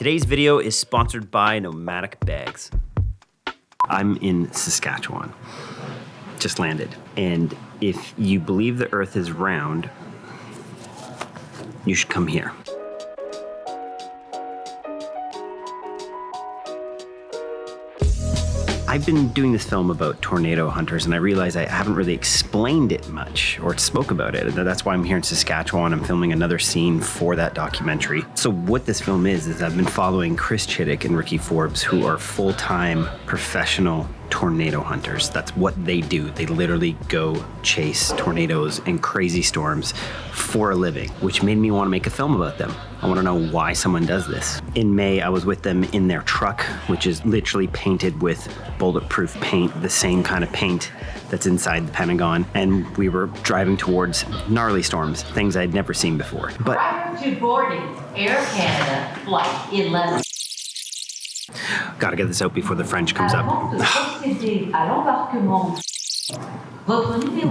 Today's video is sponsored by Nomadic Bags. I'm in Saskatchewan, just landed. And if you believe the earth is round, you should come here. I've been doing this film about tornado hunters, and I realize I haven't really explained it much or spoke about it. That's why I'm here in Saskatchewan. I'm filming another scene for that documentary. So what this film is I've been following Chris Chittick and Ricky Forbes, who are full-time professional tornado hunters. That's what they do. They literally go chase tornadoes and crazy storms for a living, which made me want to make a film about them. I want to know why someone does this. In May, I was with them in their truck, which is literally painted with bulletproof paint, the same kind of paint that's inside the Pentagon. And we were driving towards gnarly storms, things I'd never seen before. But prior to boarding Air Canada Flight 11. Gotta get this out before the French comes up.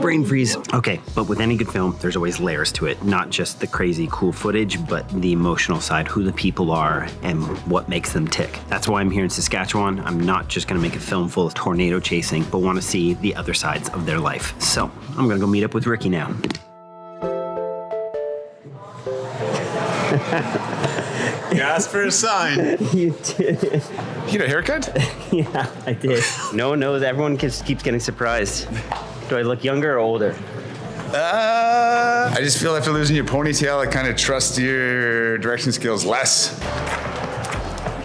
Brain freeze. Okay, but with any good film, there's always layers to it. Not just the crazy cool footage, but the emotional side, who the people are and what makes them tick. That's why I'm here in Saskatchewan. I'm not just gonna make a film full of tornado chasing, but wanna see the other sides of their life. So I'm gonna go meet up with Ricky now. You asked for a sign. You did. You get a haircut? Yeah, I did. No one knows. Everyone keeps getting surprised. Do I look younger or older? I just feel after losing your ponytail, I kind of trust your direction skills less.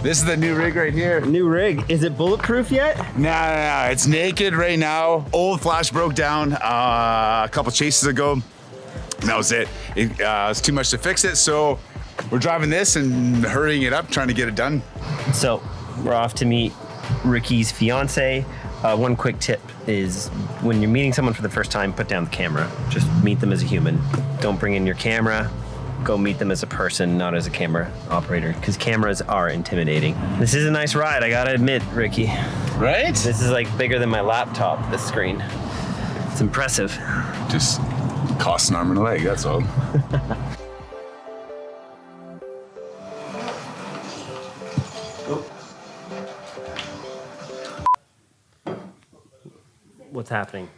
This is the new rig right here. New rig. Is it bulletproof yet? No. It's naked right now. Old flash broke down a couple chases ago. And that was it. It was too much to fix it, so we're driving this and hurrying it up, trying to get it done. So we're off to meet Ricky's fiance. One quick tip is when you're meeting someone for the first time, put down the camera. Just meet them as a human. Don't bring in your camera. Go meet them as a person, not as a camera operator, because cameras are intimidating. This is a nice ride, I gotta admit, Ricky. Right? This is like bigger than my laptop, this screen. It's impressive. Just costs an arm and a leg, that's all. What's happening?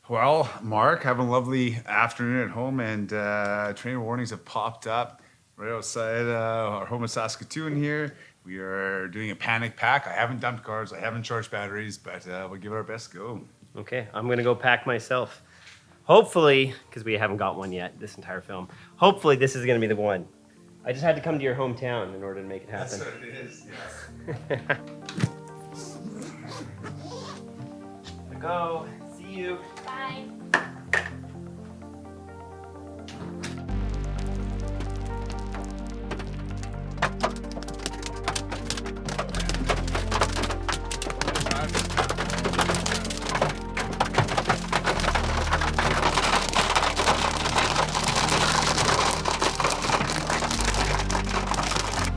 Well, Mark, having a lovely afternoon at home, and tornado warnings have popped up right outside our home in Saskatoon here. We are doing a panic pack. I haven't dumped cars, I haven't charged batteries, but we'll give it our best go. Okay, I'm gonna go pack myself. Hopefully, because we haven't got one yet, this entire film, hopefully this is gonna be the one. I just had to come to your hometown in order to make it happen. That's what it is, yes. Go. See you. Bye.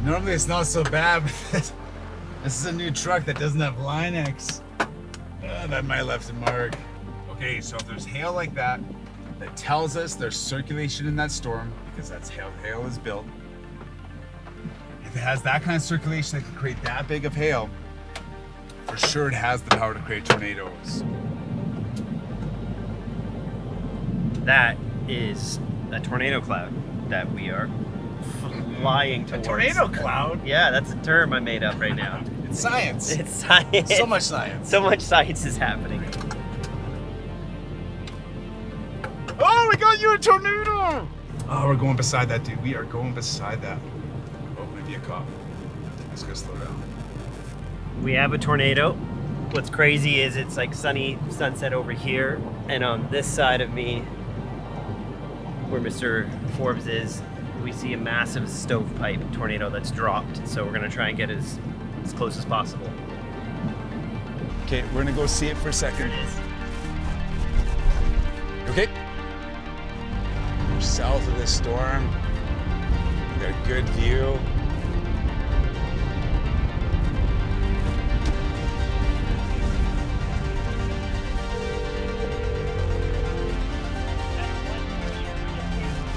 Normally it's not so bad, but this is a new truck that doesn't have line X. That might have left a mark. Okay, so if there's hail like that, that tells us there's circulation in that storm, because that's how hail is built. If it has that kind of circulation that can create that big of hail, for sure it has the power to create tornadoes. That is a tornado cloud that we are flying towards. A tornado cloud? Yeah, that's a term I made up right now. It's science. It's science. So much science. So much science is happening. Oh, we got you a tornado! Oh, we're going beside that, dude. We are going beside that. Oh, maybe a cop. Let's go slow down. We have a tornado. What's crazy is it's like sunny sunset over here, and on this side of me, where Mr. Forbes is, we see a massive stovepipe tornado that's dropped. So we're gonna try and get as close as possible. Okay, we're gonna go see it for a second. There it is. Okay. We're south of this storm. We got a good view.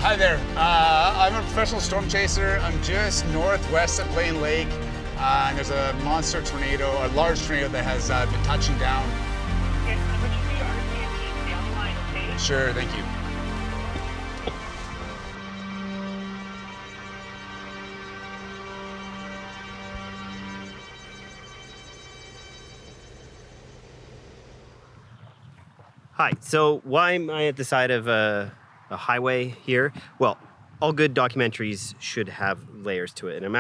Hi there. I'm a professional storm chaser. I'm just northwest of Blaine Lake. And there's a monster tornado, a large tornado that has been touching down. Okay, I'm going to be RC and down the line, okay? Sure, thank you. Hi, so why am I at the side of a highway here? Well, all good documentaries should have layers to it. And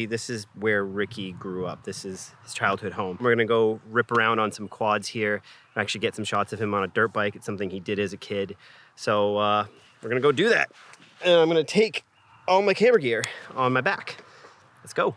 this is where Ricky grew up. This is his childhood home. We're gonna go rip around on some quads here and actually get some shots of him on a dirt bike. It's something he did as a kid. So we're gonna go do that. And I'm gonna take all my camera gear on my back. Let's go.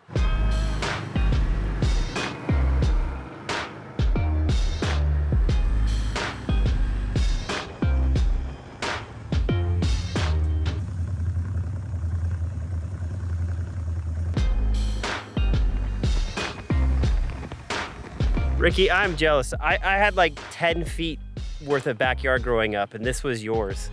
Ricky, I'm jealous. I had like 10 feet worth of backyard growing up, and this was yours.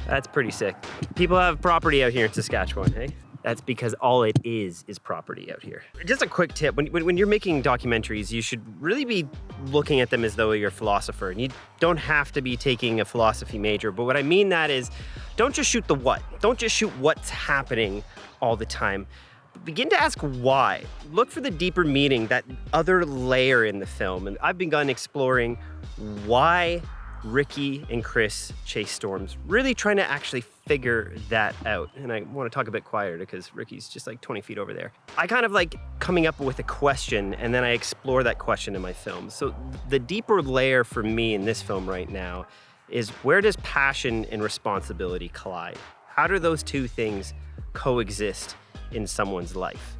That's pretty sick. People have property out here in Saskatchewan, hey? That's because all it is property out here. Just a quick tip, when you're making documentaries, you should really be looking at them as though you're a philosopher. And you don't have to be taking a philosophy major, but what I mean that is, don't just shoot the what. Don't just shoot what's happening all the time. Begin to ask why. Look for the deeper meaning, that other layer in the film. And I've begun exploring why Ricky and Chris chase storms, really trying to actually figure that out. And I want to talk a bit quieter because Ricky's just like 20 feet over there. I kind of like coming up with a question and then I explore that question in my film. So the deeper layer for me in this film right now is, where does passion and responsibility collide? How do those two things coexist in someone's life?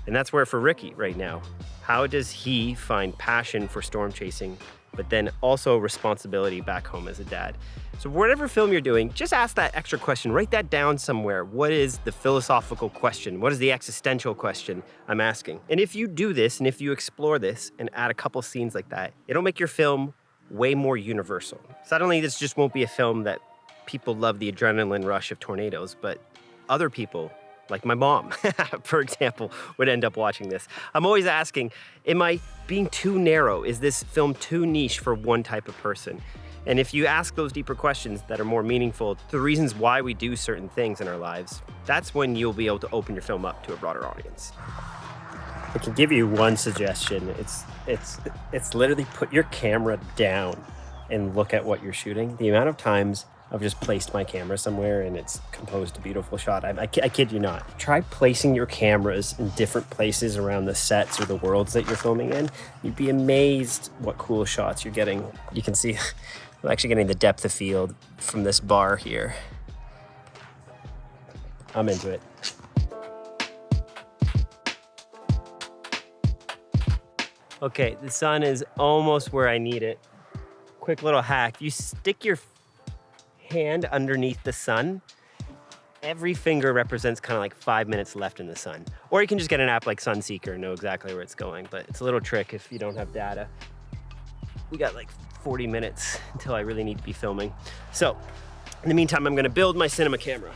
And that's where for Ricky right now, how does he find passion for storm chasing, but then also responsibility back home as a dad? So whatever film you're doing, just ask that extra question, write that down somewhere. What is the philosophical question? What is the existential question I'm asking? And if you do this, and if you explore this and add a couple scenes like that, it'll make your film way more universal. Suddenly this just won't be a film that people love the adrenaline rush of tornadoes, but other people, like my mom, for example, would end up watching this. I'm always asking, am I being too narrow? Is this film too niche for one type of person? And if you ask those deeper questions that are more meaningful, the reasons why we do certain things in our lives, that's when you'll be able to open your film up to a broader audience. I can give you one suggestion. It's literally put your camera down and look at what you're shooting. The amount of times I've just placed my camera somewhere and it's composed a beautiful shot. I kid you not. Try placing your cameras in different places around the sets or the worlds that you're filming in. You'd be amazed what cool shots you're getting. You can see I'm actually getting the depth of field from this bar here. I'm into it. Okay, the sun is almost where I need it. Quick little hack. You stick your hand underneath the sun. Every finger represents kind of like 5 minutes left in the sun. Or you can just get an app like Sunseeker and know exactly where it's going, but it's a little trick if you don't have data. We got like 40 minutes until I really need to be filming. So in the meantime, I'm gonna build my cinema camera.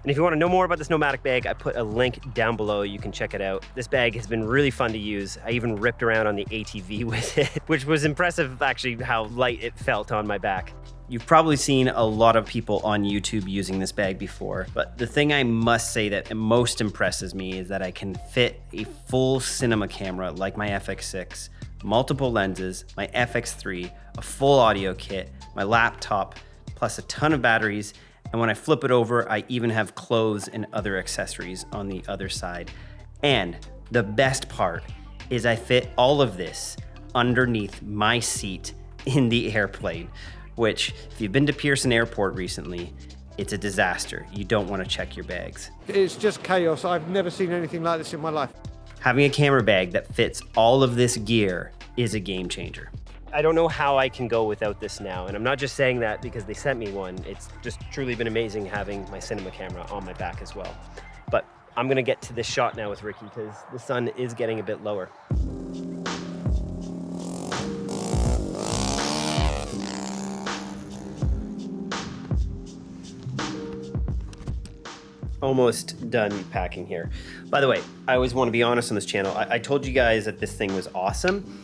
And if you want to know more about this nomadic bag, I put a link down below. You can check it out. This bag has been really fun to use. I even ripped around on the ATV with it, which was impressive actually how light it felt on my back. You've probably seen a lot of people on YouTube using this bag before, but the thing I must say that most impresses me is that I can fit a full cinema camera like my FX6, multiple lenses, my FX3, a full audio kit, my laptop, plus a ton of batteries. And when I flip it over, I even have clothes and other accessories on the other side. And the best part is I fit all of this underneath my seat in the airplane, which if you've been to Pearson Airport recently, it's a disaster. You don't want to check your bags. It's just chaos. I've never seen anything like this in my life. Having a camera bag that fits all of this gear is a game changer. I don't know how I can go without this now, and I'm not just saying that because they sent me one. It's just truly been amazing having my cinema camera on my back as well. But I'm gonna get to this shot now with Ricky because the sun is getting a bit lower. almost done packing here. By the way, I always want to be honest on this channel. I told you guys that this thing was awesome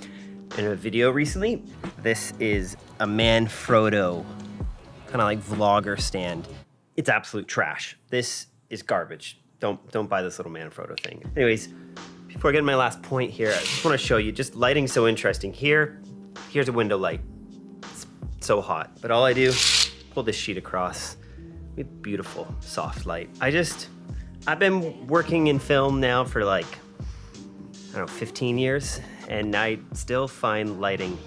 in a video recently. This is a Manfrotto, kind of like vlogger stand. It's absolute trash. This is garbage. Don't buy this little Manfrotto thing. Anyways, before I get to my last point here, I just want to show you, just lighting's so interesting. Here's a window light. It's so hot, but all I do, pull this sheet across. With beautiful, soft light. I've been working in film now for like, I don't know, 15 years, and I still find lighting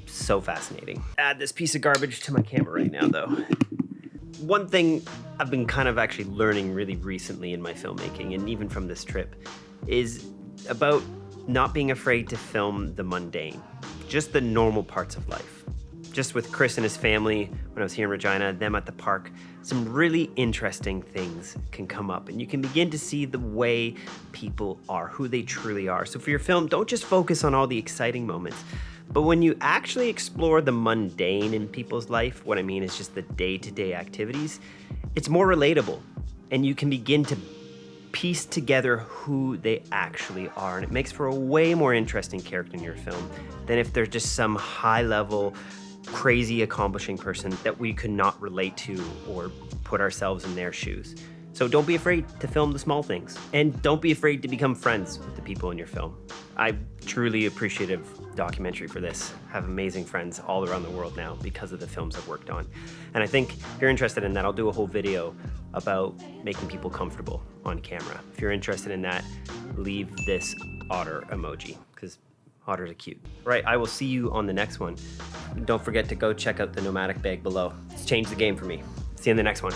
so fascinating. Add this piece of garbage to my camera right now though. One thing I've been kind of actually learning really recently in my filmmaking, and even from this trip, is about not being afraid to film the mundane, just the normal parts of life. Just with Chris and his family, when I was here in Regina, them at the park, some really interesting things can come up, and you can begin to see the way people are, who they truly are. So for your film, don't just focus on all the exciting moments, but when you actually explore the mundane in people's life, what I mean is just the day-to-day activities, it's more relatable, and you can begin to piece together who they actually are, and it makes for a way more interesting character in your film than if they're just some high-level, crazy accomplishing person that we could not relate to or put ourselves in their shoes. So don't be afraid to film the small things, and don't be afraid to become friends with the people in your film. I'm truly appreciative documentary for this. I have amazing friends all around the world now because of the films I've worked on. And I think if you're interested in that, I'll do a whole video about making people comfortable on camera. If you're interested in that, leave this otter emoji, because otters are cute. Right, I will see you on the next one. Don't forget to go check out the Nomadic bag below. It's changed the game for me. See you in the next one.